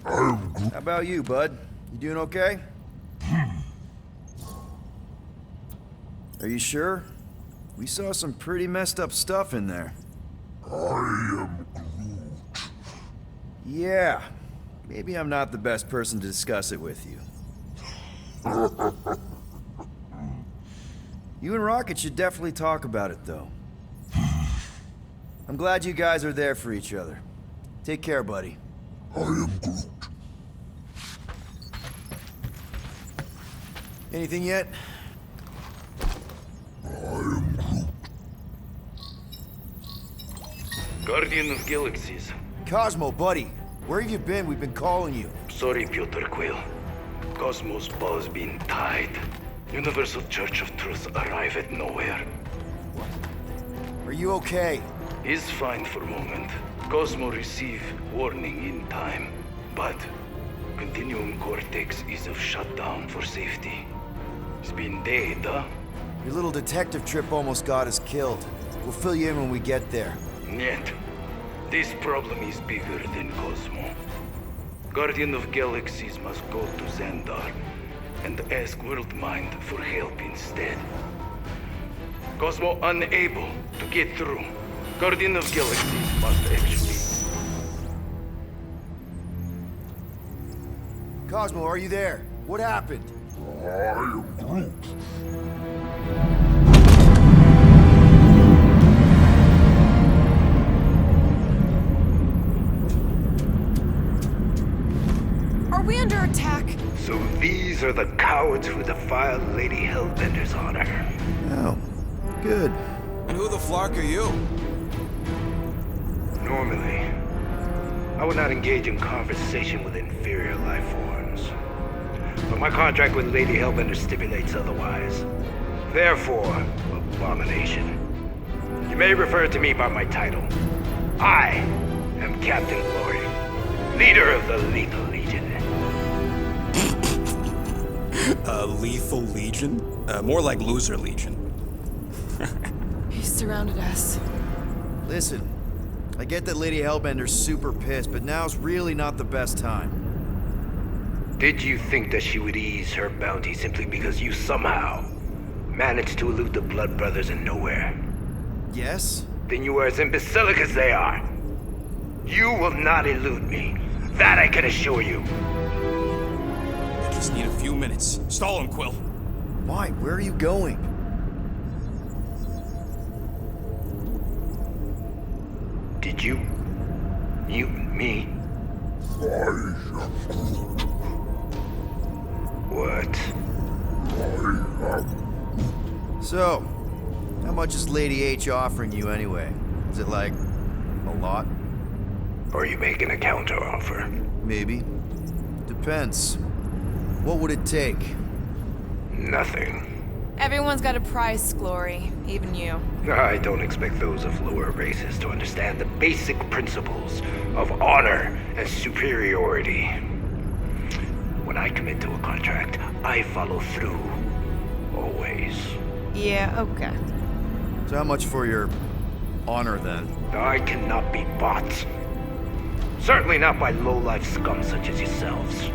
How about you, bud? You doing okay? Are you sure? We saw some pretty messed up stuff in there. Yeah. Maybe I'm not the best person to discuss it with you. You and Rocket should definitely talk about it, though. I'm glad you guys are there for each other. Take care, buddy. Anything yet? Guardian of Galaxies. Cosmo, buddy. Where have you been? We've been calling you. Sorry, Piotr Quill. Cosmos ball's been tied. Universal Church of Truth arrive at nowhere. Are you okay? Is fine for moment. Cosmo receive warning in time. But Continuum Cortex is of shutdown for safety. It's been dead, huh? Your little detective trip almost got us killed. We'll fill you in when we get there. Niet. This problem is bigger than Cosmo. Guardian of Galaxies must go to Xandar and ask Worldmind for help instead. Cosmo unable to get through. Guardian of Galaxies must actually... Cosmo, are you there? What happened? Are we under attack? So these are the cowards who defiled Lady Hellbender's honor. Oh, good. And who the flark are you? Normally, I would not engage in conversation with inferior life forms. But my contract with Lady Hellbender stipulates otherwise. Therefore, abomination. You may refer to me by my title. I am Captain Glory, leader of the Lethal Legion. Lethal Legion? More like Loser Legion. He surrounded us. Listen, I get that Lady Hellbender's super pissed, but now's really not the best time. Did you think that she would ease her bounty simply because you somehow managed to elude the Blood Brothers in nowhere? Yes? Then you are as imbecilic as they are. You will not elude me. That I can assure you. I just need a few minutes. Stall him, Quill. Why? Where are you going? Did you mute me? What? So, how much is Lady H offering you anyway? Is it like a lot? Are you making a counteroffer? Maybe. Depends. What would it take? Nothing. Everyone's got a price, Glory. Even you. I don't expect those of lower races to understand the basic principles of honor and superiority. When I commit to a contract, I follow through. Always. Yeah, okay. So how much for your honor, then? I cannot be bought. Certainly not by low-life scum such as yourselves.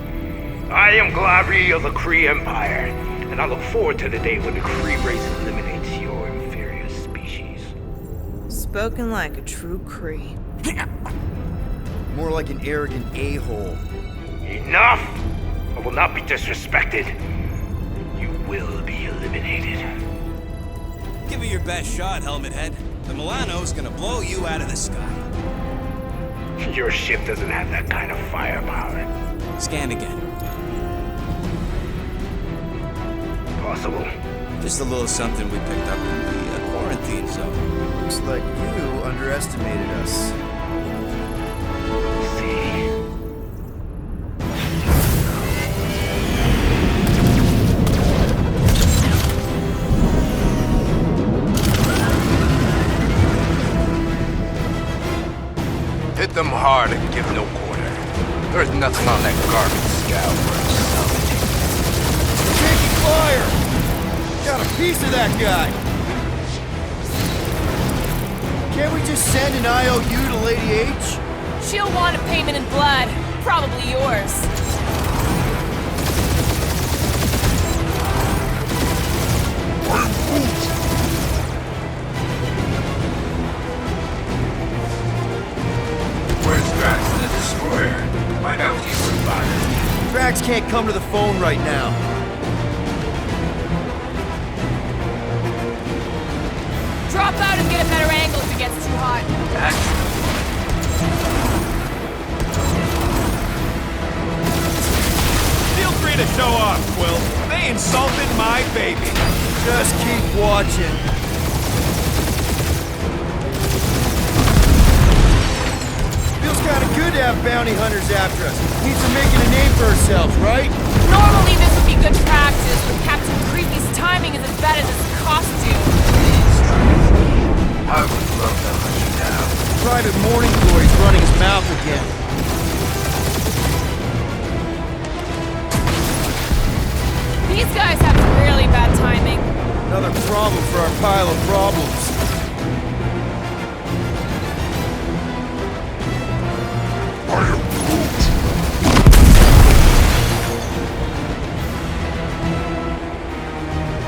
I am Glabri of the Kree Empire, and I look forward to the day when the Kree race eliminates your inferior species. Spoken like a true Kree. More like an arrogant a-hole. Enough! I will not be disrespected. You will be eliminated. Give it your best shot, Helmet Head. The Milano's gonna blow you out of the sky. Your ship doesn't have that kind of firepower. Scan again. Possible. Just a little something we picked up in the quarantine zone. Looks like you underestimated us. See. Hit them hard and give no quarter. There's nothing on that garbage scout worth salvaging. Taking fire! Got a piece of that guy! Can't we just send an IOU to Lady H? She'll want a payment in blood. Probably yours. Where's Drax the Destroyer? Find out he's survived. Drax can't come to the phone right now. Drop out and get a better angle if it gets too hot. Feel free to show off, Quill. They insulted my baby. Just keep watching. Feels kind of good to have bounty hunters after us. Means we're making a name for ourselves, right? Normally this would be good practice, but Captain Creepy's timing is as bad as his costume. I would love to hunt you down. Private Morning Glory's running his mouth again. These guys have really bad timing. Another problem for our pile of problems.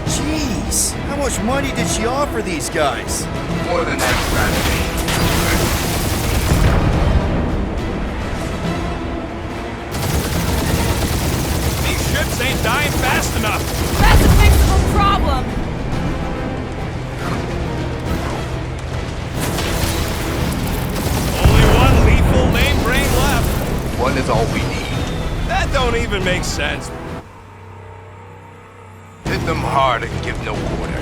Jeez, how much money did she offer these guys? More than that strategy. These ships ain't dying fast enough. That's a fixable problem. Only one lethal main brain left. One is all we need. That don't even make sense. Hit them hard and give no quarter.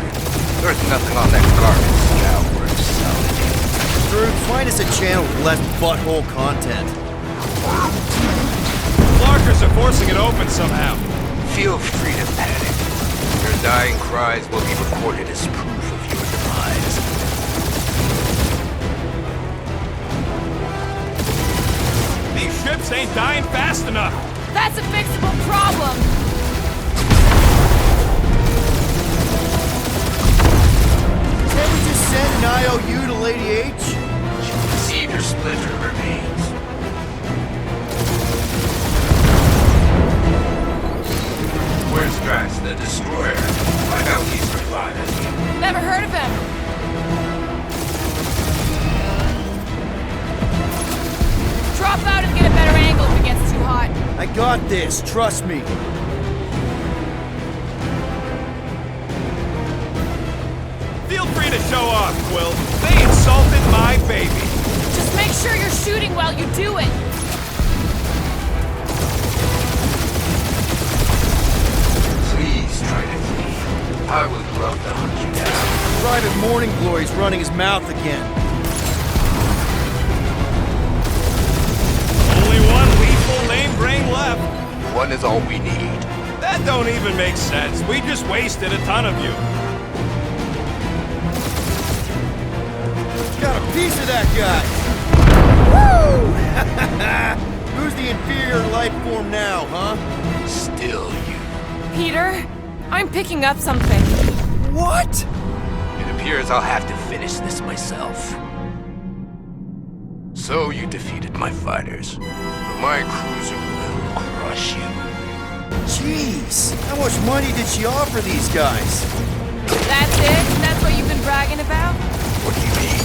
There's nothing on that garbage scout worth salvaging. Drew, find us a channel with less butthole content. Larkers are forcing it open somehow. Feel free to panic. Your dying cries will be recorded as proof of your demise. These ships ain't dying fast enough. That's a fixable problem. Can't we just send an IOU to Lady H? Cedar Splinter remains. Where's Drax the Destroyer? Find out he's reviving. Never heard of him. Drop out and get a better angle if it gets too hot. I got this, trust me. Feel free to show off, Quill. They insulted my baby. Just make sure you're shooting while you do it. Please try to flee. I would love to hunt you down. Private Morning Glory's running his mouth again. Only one lethal main brain left. One is all we need. That don't even make sense. We just wasted a ton of you. Got a piece of that guy. Woo! Who's the inferior life form now, huh? Still you. Peter, I'm picking up something. What? It appears I'll have to finish this myself. So you defeated my fighters. But my cruiser will crush you. Jeez, how much money did she offer these guys? That's it? That's what you've been bragging about? What do you mean?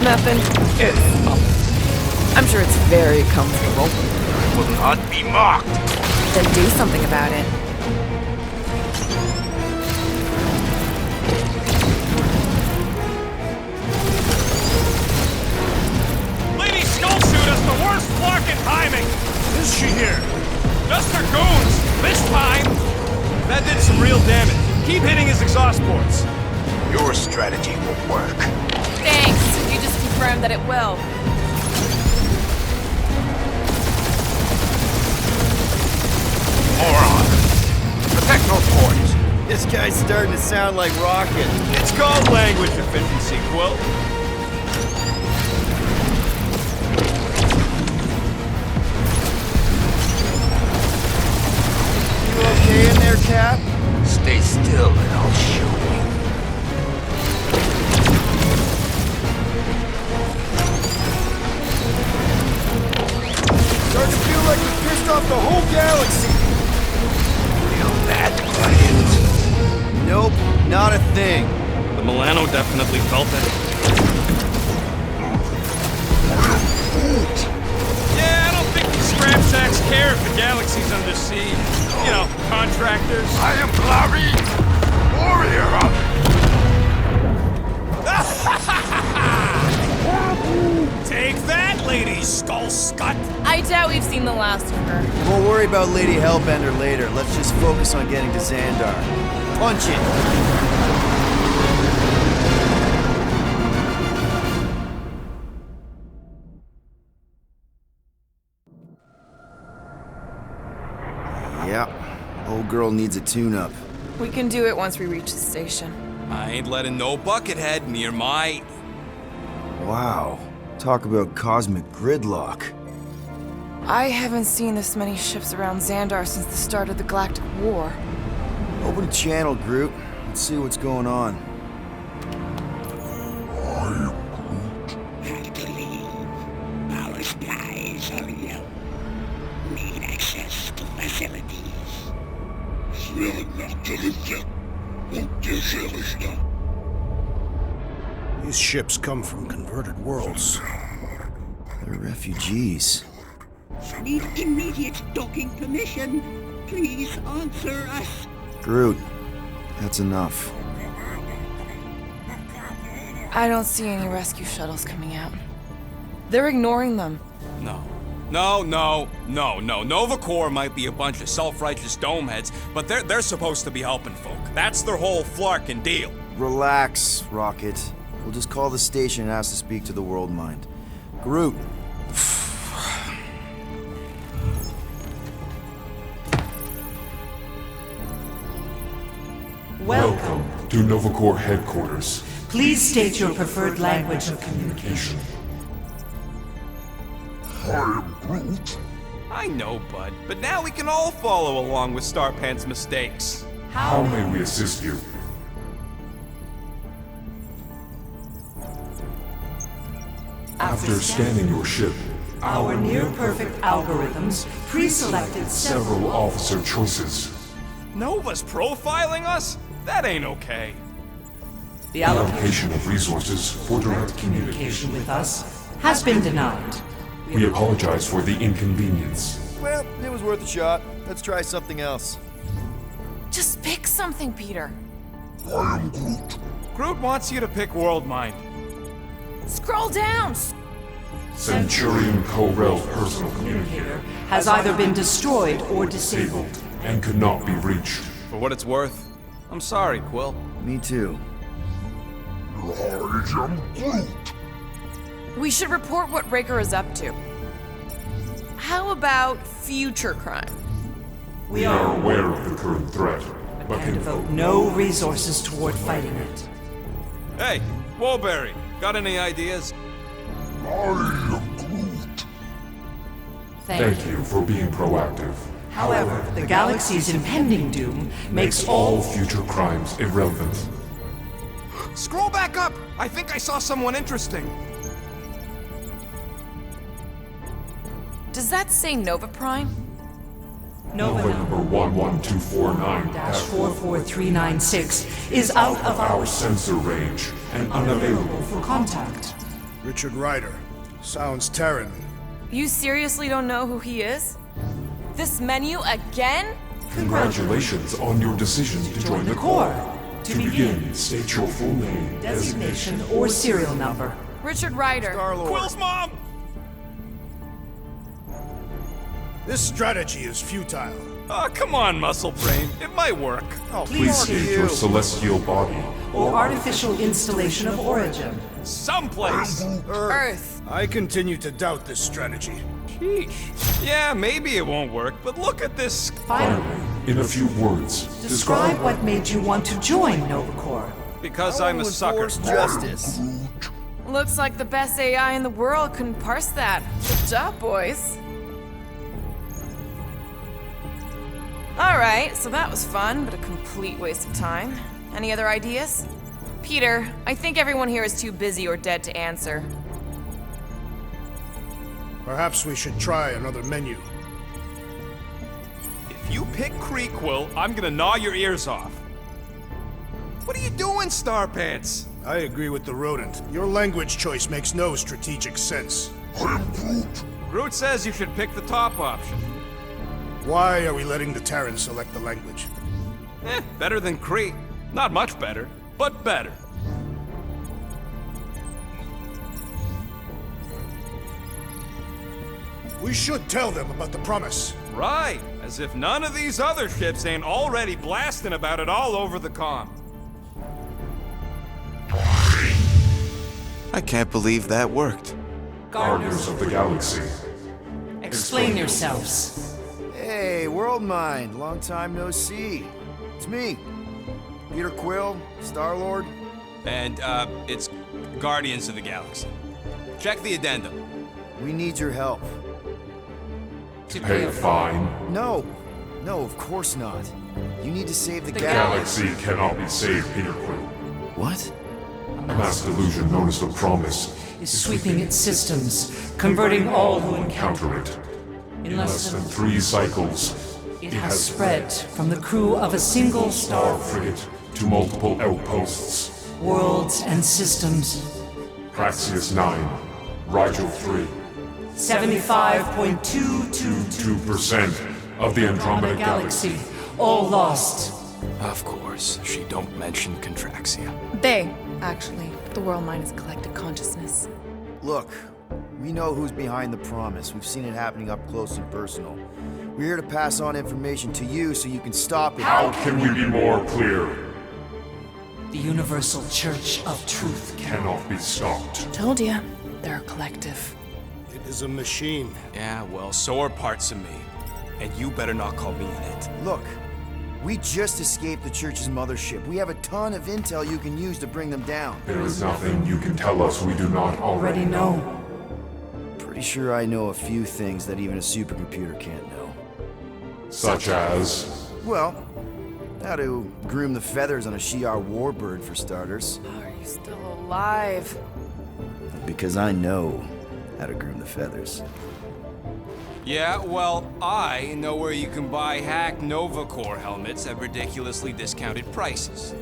Nothing. I'm sure it's very comfortable. I will not be mocked. Then do something about it. Lady Skullsuit has the worst flocking timing. Is she here? Just her goons. This time. That did some real damage. Keep hitting his exhaust ports. Your strategy will work. Thanks. You just confirmed that it will. Moron. Protect those ports. This guy's starting to sound like Rocket. It's called language efficiency, Quill. You okay in there, Cap? Stay still and I'll show you. Starting to feel like we pissed off the whole galaxy. Feel that, Guardians? Nope, not a thing. The Milano definitely felt it. Yeah, I don't think these scrap sacks care if the galaxy's under siege. You know, contractors. I am Clary, warrior of... Take that, Lady Skull Scut! I doubt we've seen the last of her. We'll worry about Lady Hellbender later. Let's just focus on getting to Xandar. Punch it! Yeah, old girl needs a tune-up. We can do it once we reach the station. I ain't letting no buckethead near my... Wow, talk about cosmic gridlock. I haven't seen this many ships around Xandar since the start of the Galactic War. Open a channel, Groot. Let's see what's going on. Have to leave. Our skies are yellow. Need access to facilities. These ships come from converted worlds. They're refugees. Need immediate docking permission. Please answer us. Groot, that's enough. I don't see any rescue shuttles coming out. They're ignoring them. No. Nova Corps might be a bunch of self-righteous domeheads, but they're supposed to be helping folk. That's their whole flarkin' deal. Relax, Rocket. We'll just call the station and ask to speak to the World Mind. Groot. Welcome to Nova Corps headquarters. Please state your preferred language of communication. I know, bud, but now we can all follow along with Starpan's mistakes. How may we assist you? After scanning your ship, Our near-perfect algorithms pre-selected several officer choices. Nova's profiling us? That ain't okay. The allocation Allocation of resources for direct communication. with us has been denied. We apologize for the inconvenience. Well, it was worth a shot. Let's try something else. Just pick something, Peter. Groot wants you to pick World Mind. Scroll down! Centurion Co-Rel's personal communicator Has either been destroyed or disabled. and could not be reached. For what it's worth, I'm sorry, Quill. Me too. We should report what Raker is up to. How about future crime? We are aware of the current threat, but And can devote no resources toward fighting it. Hey, Woolberry, got any ideas? thank you for being proactive. However, the galaxy's impending doom makes All future crimes irrelevant. Scroll back up! I think I saw someone interesting. Does that say Nova Prime? Nova Number 11249-44396 is out of our sensor range and unavailable. for contact. Richard Ryder. Sounds Terran. You seriously don't know who he is? This menu again? Congratulations on your decision to join the Corps. To begin, state your full name, Designation or serial number. Richard Ryder. Star-Lord. Quill's mom! This strategy is futile. Oh, come on, Muscle Brain. It might work. Oh, Please fuck state you. your celestial body. Or artificial installation of origin. Someplace! Earth. I continue to doubt this strategy. Sheesh. Yeah, maybe it won't work, but look at this. Finally, In a few words, describe what made you want to join Nova Corps. Because I I'm a will sucker. enforce justice. Looks like the best AI in the world couldn't parse that. Good job, boys. Alright, so that was fun, but a complete waste of time. Any other ideas? Peter, I think everyone here is too busy or dead to answer. Perhaps we should try another menu. If you pick Creekquill, I'm gonna gnaw your ears off. What are you doing, Starpants? I agree with the rodent. Your language choice makes no strategic sense. Groot says you should pick the top option. Why are we letting the Terrans select the language? Better than Kree. Not much better, but better. We should tell them about the promise. Right, as if none of these other ships ain't already blasting about it all over the comm. I can't believe that worked. Guardians of the Galaxy. Explain yourselves. Hey, World Mind, long time no see. It's me, Peter Quill, Star-Lord. And, it's Guardians of the Galaxy. Check the addendum. We need your help. To Pay a fine. No, of course not. You need to save the Galaxy cannot be saved, Peter Quill. What? A mass delusion known as the Promise is sweeping its systems, converting all who encounter counter it. in less than 3 cycles, it has spread from the crew of a single Star star, frigate to multiple outposts. worlds and systems. Praxius 9, Rigel 3, 75.222 2% of the Andromeda Galaxy. all lost. Of course, she don't mention Contraxia. They, actually. The World Mind is collective consciousness. Look, we know who's behind the promise. We've seen it happening up close and personal. We're here to pass on information to you so you can stop it. How can we be more clear? The Universal Church of Truth. Cannot be stopped. Told ya. They're a collective. It is a machine. Yeah, well, so are parts of me. And you better not call me in it. Look, we just escaped the Church's mothership. We have a ton of intel you can use to bring them down. There is nothing you can tell us we do not Already know. Pretty sure I know a few things that even a supercomputer can't know. Such as... Well, how to groom the feathers on a Shi'ar warbird, for starters. Are you still alive? Because I know how to groom the feathers. Yeah, well, I know where you can buy hacked Nova Corps helmets at ridiculously discounted prices.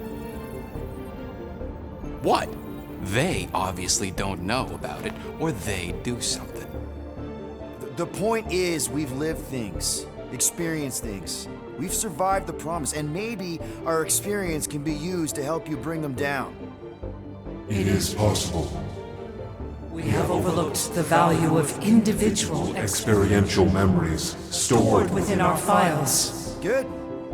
What? They obviously don't know about it, or they do something. The point is, we've lived things, experienced things. We've survived the promise, and maybe our experience can be used to help you bring them down. It is possible. We have overlooked the value of individual Experiential memories stored stored within our files. Good.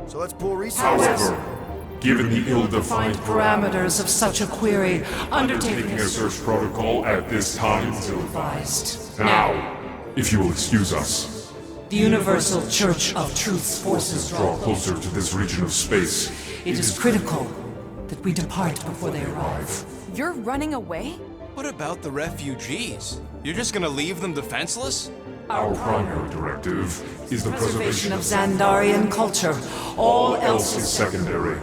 So let's pull resources. However, given the ill-defined Parameters of such a query undertaking undertaken a as search protocol at this time advised. now, if you will excuse us, The Universal Church of Truth's forces draw closer to this region of space. It is critical that we depart before they arrive. You're running away? What about the refugees? You're just gonna leave them defenseless? Our primary directive is the preservation Of Xandarian culture. All else is is secondary.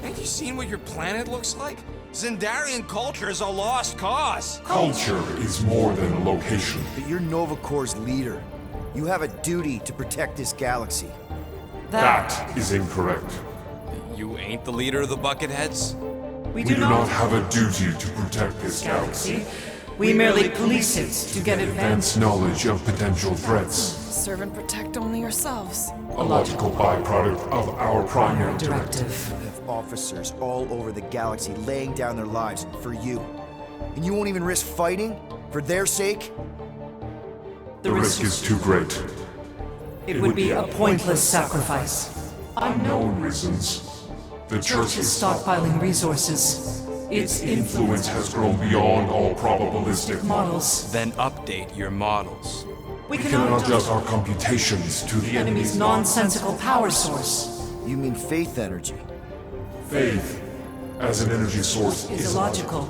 Have you seen what your planet looks like? Xandarian culture is a lost cause. Culture is more than a location. But you're Nova Corps' leader. You have a duty to protect this galaxy. That is incorrect. You ain't the leader of the Bucketheads? We We do not have a duty to protect this galaxy. We merely police it to get Advance knowledge of potential threats. Serve and protect only yourselves. A logical byproduct of our primary directive. directive. We have officers all over the galaxy laying down their lives for you. And you won't even risk fighting? For their sake? The risk is too great. It would be a pointless sacrifice. Unknown reasons. The Church is stockpiling resources. Its influence has grown beyond all probabilistic models. Then update your models. We We cannot cannot adjust our computations to the enemy's nonsensical power source. You mean faith energy? faith as an energy source Is illogical.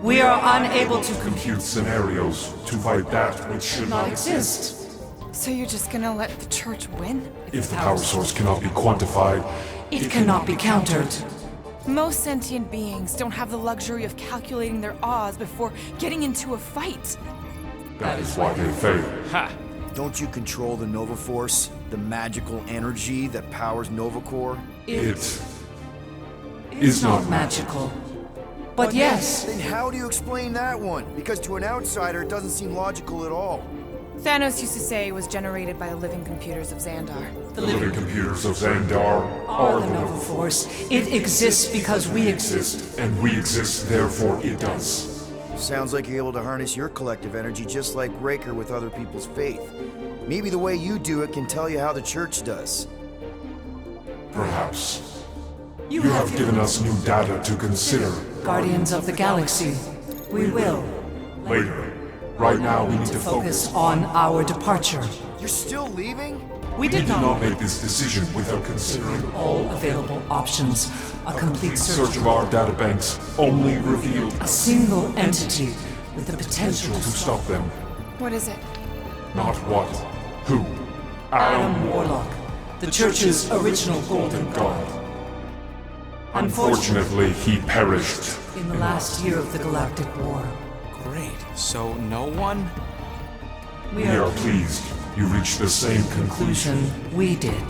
We are unable to compute scenarios to fight that which should not not exist. So you're just gonna let the church win? If the power source cannot be quantified, It cannot be countered. Most sentient beings don't have the luxury of calculating their odds before getting into a fight. That is why they fail. Ha! Don't you control the Nova Force? The magical energy that powers Nova Corps? It is not magical. But yes, Then how do you explain that one? Because to an outsider, it doesn't seem logical at all. Thanos used to say it was generated by the living computers of Xandar. The living computers of Xandar are the Nova Force. It exists because we exist. and we exist, therefore it does. Sounds like you're able to harness your collective energy just like Raker with other people's faith. Maybe the way you do it can tell you how the church does. Perhaps. You have given us new data to consider. Guardians of the Galaxy, we will Later. Right now we need to focus focus. on our departure. You're still leaving? We We did did not not make this decision without considering all. all available options. A complete Search of our databanks only revealed A single entity with the potential to stop them. What is it? Not what, who. Adam Warlock, the Church's original Golden God. Unfortunately, he perished. In the last year of the Galactic War, Great. So no one? we We are are pleased you reached the same conclusion. conclusion we did.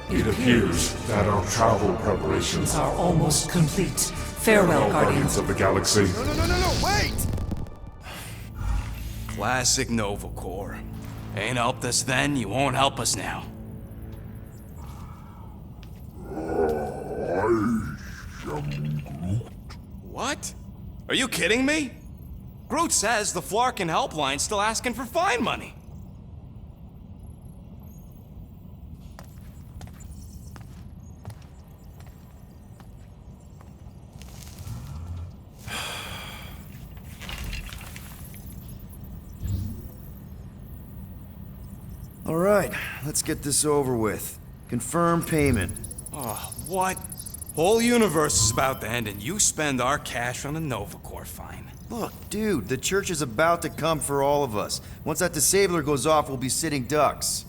It appears that our travel preparations Are almost complete. Farewell, Guardians. of the Galaxy. No, wait! Classic Nova Corps. Ain't helped us then, you won't help us now. What? Are you kidding me? Groot says the Flarkin helpline's still asking for fine money. All right, let's get this over with. Confirm payment. Oh, what? Whole universe is about to end and you spend our cash on a Nova Corps fine. Look, dude, the church is about to come for all of us. Once that disabler goes off, we'll be sitting ducks.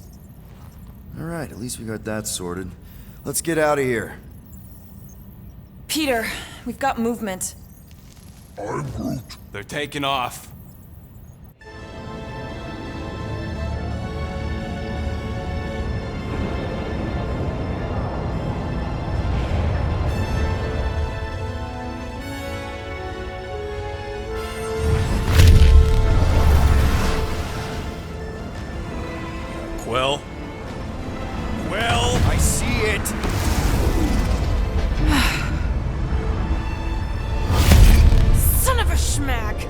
All right, at least we got that sorted. Let's get out of here. Peter, we've got movement. They're taking off. Quill? Quill? I see it! Son of a schmack!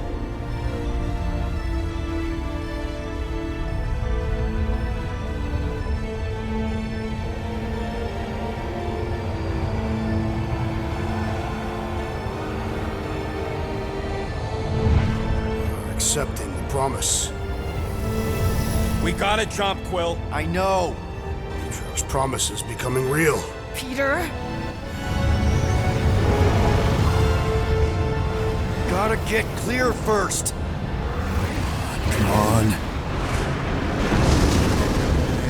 Accepting the promise. We gotta jump, Quill. I know! Atrio's promise is becoming real. Peter? Gotta get clear first! Come on.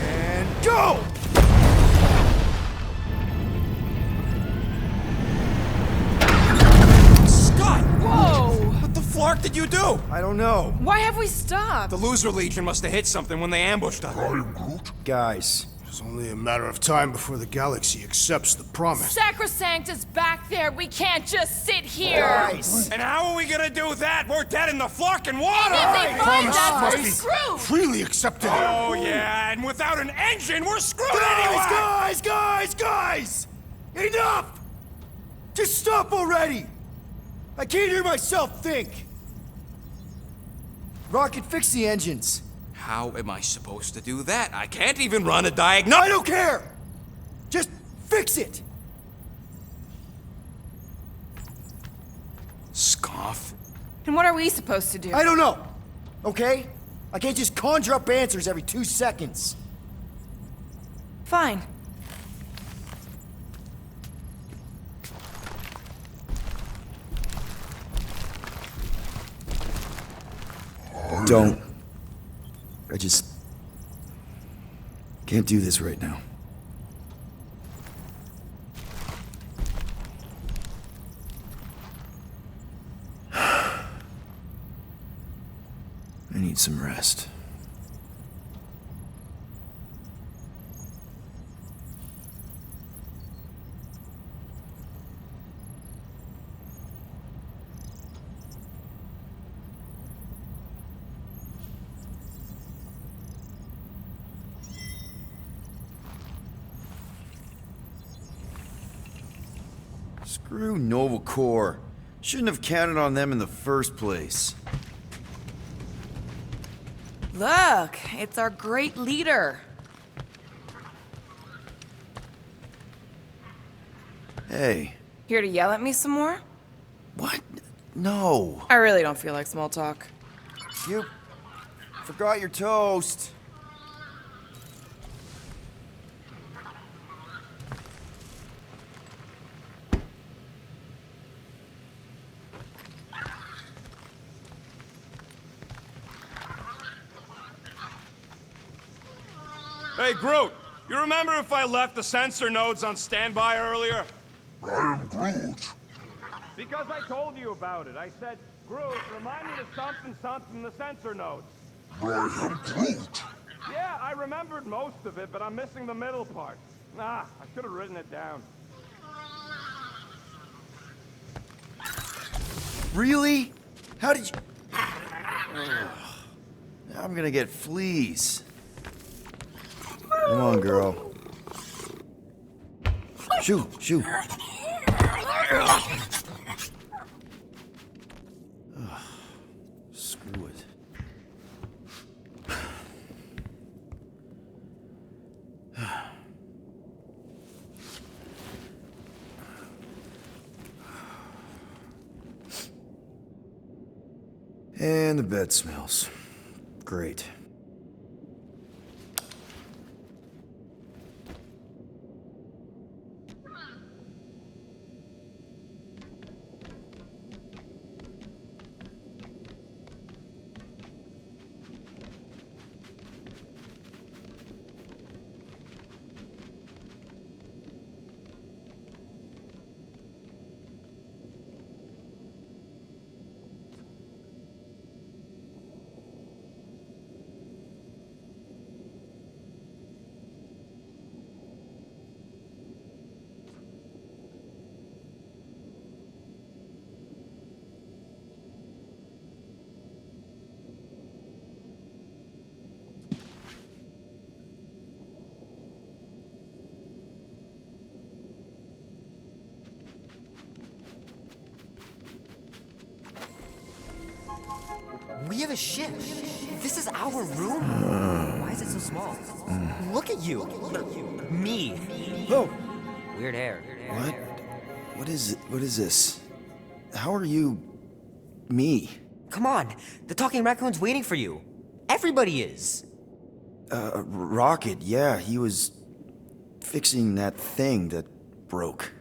And go! Scott! Whoa! What the flark did you do? I don't know. Why have we stopped? The Loser Legion must have hit something when they ambushed us. Guys, It's only a matter of time before the galaxy accepts the promise. Sacrosanct is back there. We can't just sit here. guys! And how are we gonna do that? We're dead in the flarkin' water! If they find Promise us, must we're be screwed. freely accepted. Oh yeah, and without an engine, we're screwed Guys, anyway! guys! Enough! Just stop already! I can't hear myself think! Rocket, fix the engines. How am I supposed to do that? I can't even run a I diagnostic. don't care! Just fix it! Scoff. And what are we supposed to do? I don't know, okay? I can't just conjure up answers every 2 seconds. Fine. Don't. I just can't do this right now. I need some rest. Screw Nova Corps. Shouldn't have counted on them in the first place. Look, it's our great leader. Hey. Here to yell at me some more? What? No. I really don't feel like small talk. You forgot your toast. Hey, Groot, you remember if I left the sensor nodes on standby earlier? I am Groot. Because I told you about it. I said, Groot, remind me of something the sensor nodes. I am Groot. Yeah, I remembered most of it, but I'm missing the middle part. I should have written it down. Really? How did you... Ugh. Now I'm gonna get fleas. Come on, girl. Shoo, shoo. Ugh. Screw it. And the bed smells. Great. We have a ship. This is our room? Why is it so small? Look at you. Me. Oh! Weird hair. What? What is it? What is this? How are you... me? Come on. The talking raccoon's waiting for you. Everybody is. Rocket, yeah, he was... fixing that thing that broke.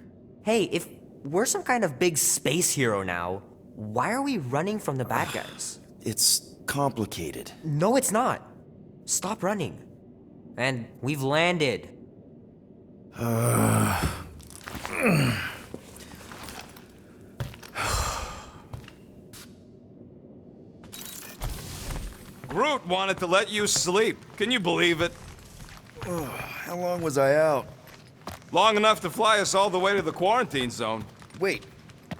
Hey, if we're some kind of big space hero now, why are we running from the bad guys? It's complicated. No, it's not. Stop running. And we've landed. Groot wanted to let you sleep. Can you believe it? How long was I out? Long enough to fly us all the way to the quarantine zone. Wait,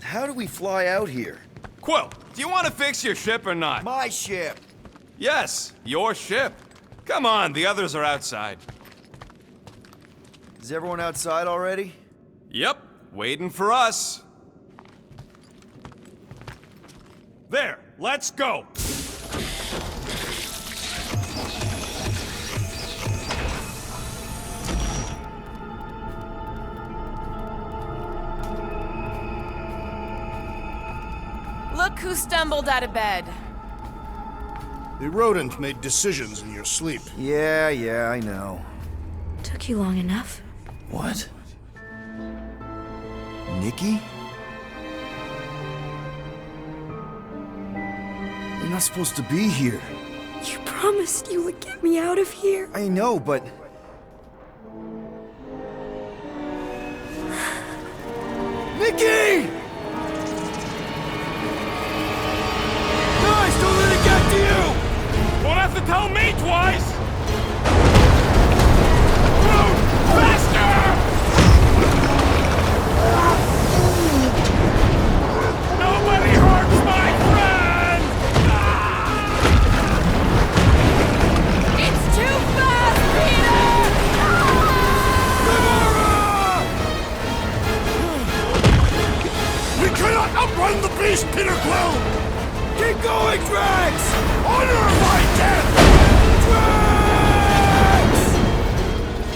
how do we fly out here? Quill, do you want to fix your ship or not? My ship! Yes, your ship. Come on, the others are outside. Is everyone outside already? Yep, waiting for us. There, let's go. Look who stumbled out of bed. The rodent made decisions in your sleep. Yeah, I know. Took you long enough. What? Nikki? You're not supposed to be here. You promised you would get me out of here. I know, but... Nikki! Guys, don't let it get to you! tell me twice! Groot, faster! Nobody hurts my friend! It's too fast, Peter! We cannot outrun the beast, Peter Quill! Keep going, Drax! Honor my death! Drax!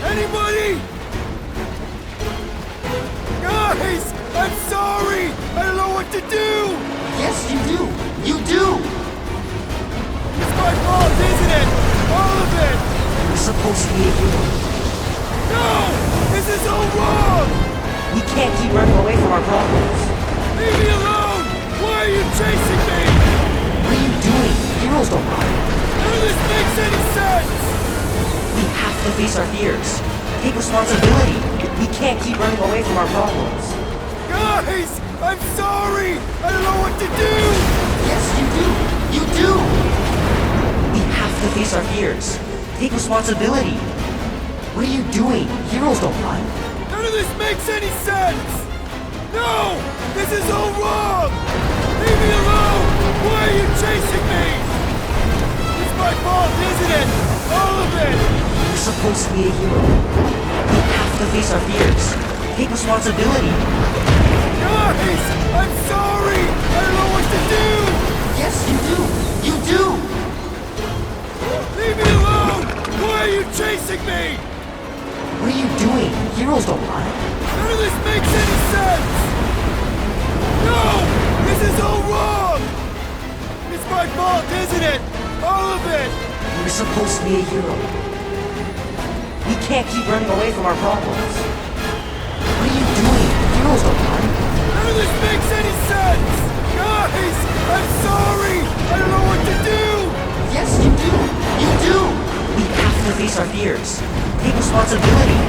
Anybody? Guys! I'm sorry! I don't know what to do! Yes, you do! You do! It's my fault, isn't it? All of it! We're supposed to be a hero. No! This is all wrong! We can't keep running away from our problems. Leave me alone! Why are you chasing me? What are you doing? Heroes don't run. None of this makes any sense! We have to face our fears. Take responsibility. We can't keep running away from our problems. Guys! I'm sorry! I don't know what to do! Yes, you do! You do! We have to face our fears. Take responsibility. What are you doing? Heroes don't run. None of this makes any sense! No! This is all wrong! Leave me alone! Why are you chasing me? It's my fault, isn't it? All of it! We're supposed to be a hero. We have to face our fears. Take responsibility. Guys! I'm sorry! I don't know what to do! Yes, you do! You do! Leave me alone! Why are you chasing me? What are you doing? Heroes don't run. None of this makes any sense! No! This is all wrong! It's my fault, isn't it? All of it! We're supposed to be a hero. We can't keep running away from our problems. What are you doing? Heroes don't run. None of this makes any sense! Guys! I'm sorry! I don't know what to do! Yes, you do! You do! We have to face our fears. Take responsibility.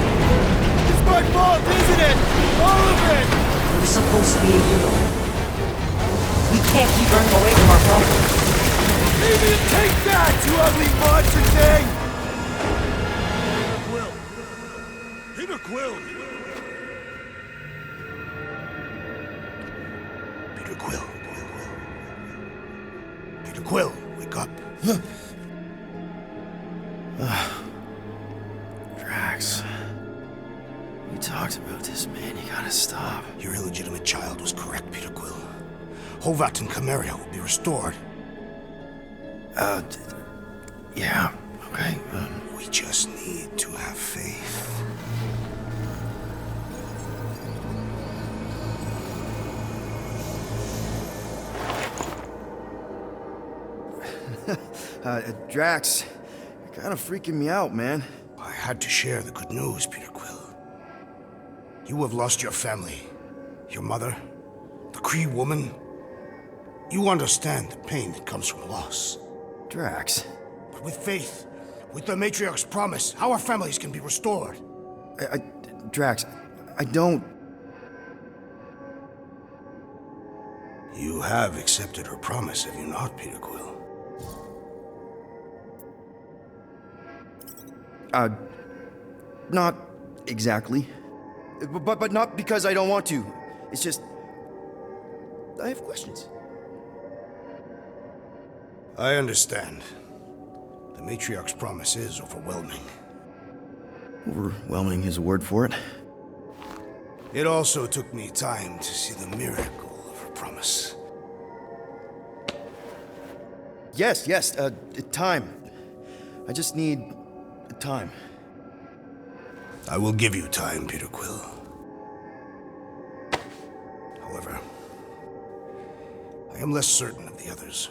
It's my fault, isn't it? All of it! We're supposed to be a hero. We can't keep running away from our problems. Leave me and take that, you ugly monster thing! Peter Quill! Peter Quill. Peter Quill, wake up. Drax. We talked about this, man. You gotta stop. Your illegitimate child was correct, Peter Quill. Hovat and Cameria will be restored. Yeah, okay. We just need to have faith. Drax, you're kind of freaking me out, man. I had to share the good news, Peter Quill. You have lost your family. Your mother, the Kree woman. You understand the pain that comes from loss. Drax. But with faith, with the Matriarch's promise, our families can be restored. Drax, I don't... You have accepted her promise, have you not, Peter Quill? Not exactly. But not because I don't want to. It's just... I have questions. I understand. The Matriarch's promise is overwhelming. Overwhelming is a word for it. It also took me time to see the miracle of her promise. Yes, time. I just need... time. I will give you time, Peter Quill. However, I am less certain of the others.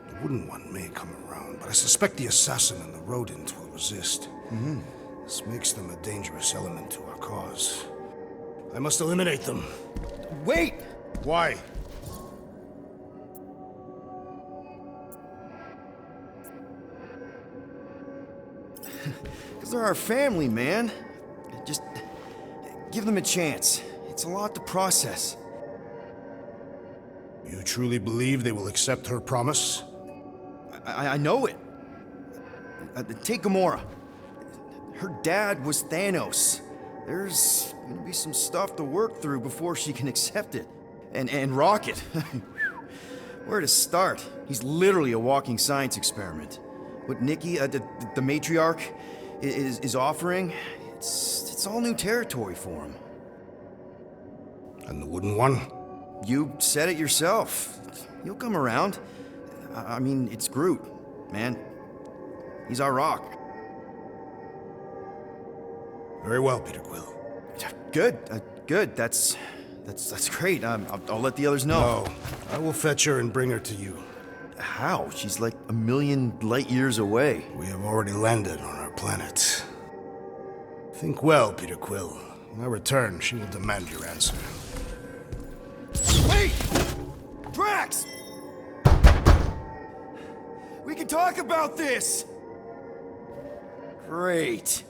The Wooden One may come around, but I suspect the assassin and the rodent will resist. This makes them a dangerous element to our cause. I must eliminate them. Wait! Why? Because they're our family, man. Just give them a chance. It's a lot to process. You truly believe they will accept her promise? I know it. Take Gamora. Her dad was Thanos. There's gonna be some stuff to work through before she can accept it. And Rocket. Where to start? He's literally a walking science experiment. What Nikki, the matriarch, is offering, it's all new territory for him. And the wooden one? You said it yourself. He'll come around. I mean, it's Groot, man. He's our rock. Very well, Peter Quill. Good, good. That's great. I'll let the others know. No, I will fetch her and bring her to you. How? She's like a million light years away. We have already landed on our planet. Think well, Peter Quill. When I return, she will demand your answer. Wait! Drax! We can talk about this! Great.